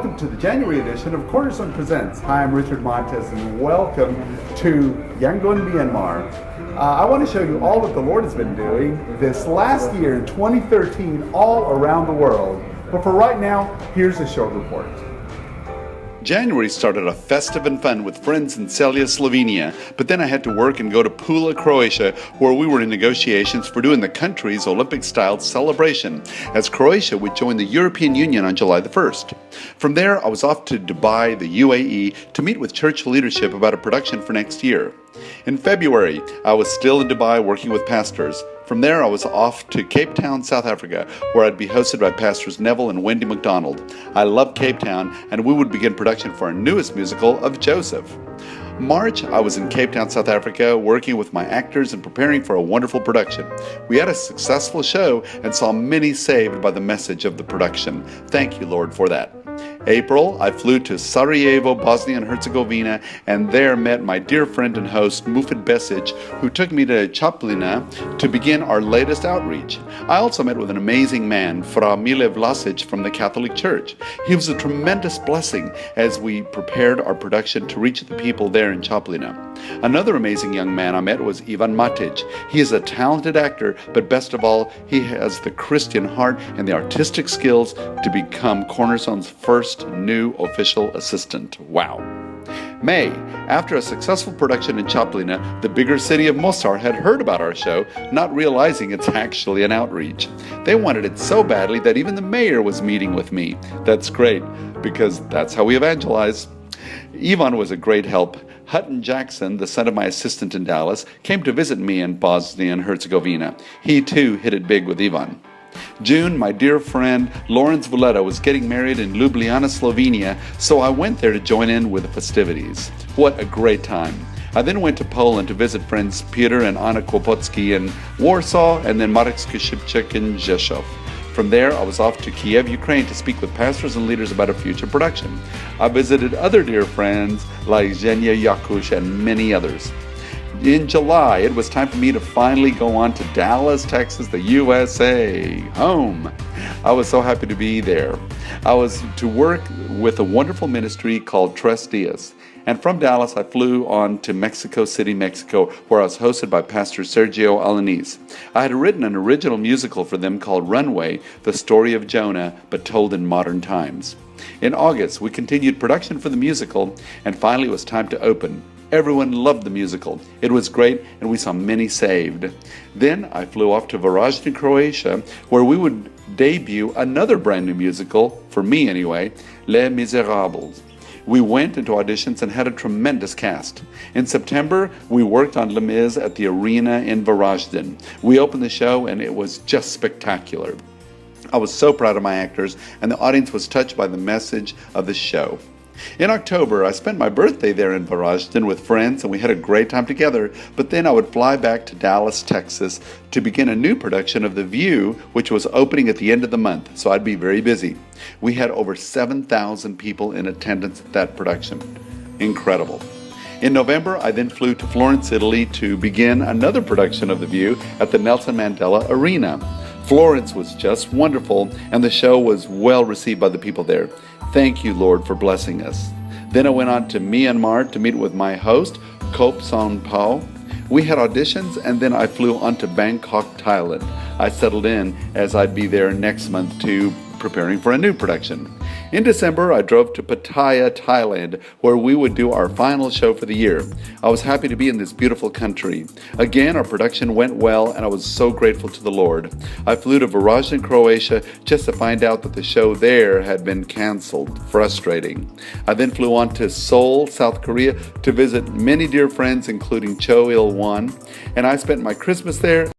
welcome to the January edition of Cornerstone Presents. Hi, I'm Richard Montes, and welcome to Yangon, Myanmar. I want to show you all that the Lord has been doing this last year in 2013 all around the world. But for right now, here's a short report. January started off festive and fun with friends in Celje, Slovenia, but then I had to work and go to Pula, Croatia, where we were in negotiations for doing the country's Olympic-style celebration, as Croatia would join the European Union on July the 1st. From there, I was off to Dubai, the UAE, to meet with church leadership about a production for next year. In February, I was still in Dubai working with pastors. From there, I was off to Cape Town, South Africa, where I'd be hosted by Pastors Neville and Wendy MacDonald. I love Cape Town, and we would begin production for our newest musical of Joseph. March, I was in Cape Town, South Africa, working with my actors and preparing for a wonderful production. We had a successful show and saw many saved by the message of the production. Thank you, Lord, for that. April, I flew to Sarajevo, Bosnia and Herzegovina, and there met my dear friend and host, Mufid Besic, who took me to Čapljina to begin our latest outreach. I also met with an amazing man, Fra Mile Vlasic from the Catholic Church. He was a tremendous blessing as we prepared our production to reach the people there in Čapljina. Another amazing young man I met was Ivan Matic. He is a talented actor, but best of all, he has the Christian heart and the artistic skills to become Cornerstone's first new official assistant. Wow. May, after a successful production in Čapljina, the bigger city of Mostar had heard about our show, not realizing it's actually an outreach. They wanted it so badly that even the mayor was meeting with me. That's great, because that's how we evangelize. Ivan was a great help. Hutton Jackson, the son of my assistant in Dallas, came to visit me in Bosnia and Herzegovina. He too hit it big with Ivan. June, my dear friend Lawrence Vuleta was getting married in Ljubljana, Slovenia, so I went there to join in with the festivities. What a great time. I then went to Poland to visit friends Peter and Anna Kłopocki in Warsaw and then Marek Skrzypczyk in Rzeszów. From there, I was off to Kiev, Ukraine to speak with pastors and leaders about a future production. I visited other dear friends like Zhenya Yakush and many others. In July, it was time for me to finally go on to Dallas, Texas, the USA, home. I was so happy to be there. I was to work with a wonderful ministry called Tres Dias. And from Dallas, I flew on to Mexico City, Mexico, where I was hosted by Pastor Sergio Alanis. I had written an original musical for them called Runway, the story of Jonah, but told in modern times. In August, we continued production for the musical, and finally it was time to open. Everyone loved the musical. It was great, and we saw many saved. Then I flew off to Varaždin, Croatia, where we would debut another brand new musical, for me anyway, Les Miserables. We went into auditions and had a tremendous cast. In September, we worked on Les Mis at the arena in Varaždin. We opened the show, and it was just spectacular. I was so proud of my actors, and the audience was touched by the message of the show. In October, I spent my birthday there in Varaždin with friends, and we had a great time together, but then I would fly back to Dallas, Texas to begin a new production of The View, which was opening at the end of the month, so I'd be very busy. We had over 7,000 people in attendance at that production. Incredible. In November, I then flew to Florence, Italy to begin another production of The View at the Nelson Mandela Arena. Florence was just wonderful, and the show was well received by the people there. Thank you, Lord, for blessing us. Then I went on to Myanmar to meet with my host, Kop Son Pao. We had auditions, and then I flew on to Bangkok, Thailand. I settled in as I'd be there next month too, preparing for a new production. In December, I drove to Pattaya, Thailand, where we would do our final show for the year. I was happy to be in this beautiful country. Again, our production went well, and I was so grateful to the Lord. I flew to Varaždin, Croatia, just to find out that the show there had been canceled. Frustrating. I then flew on to Seoul, South Korea, to visit many dear friends, including Cho Il-won, and I spent my Christmas there.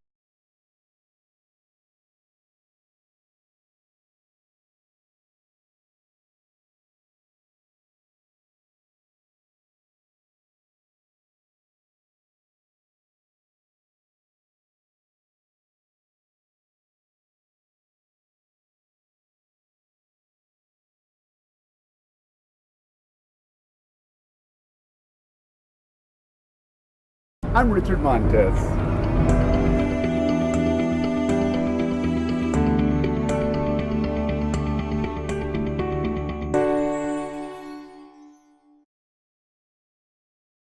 I'm Richard Montes.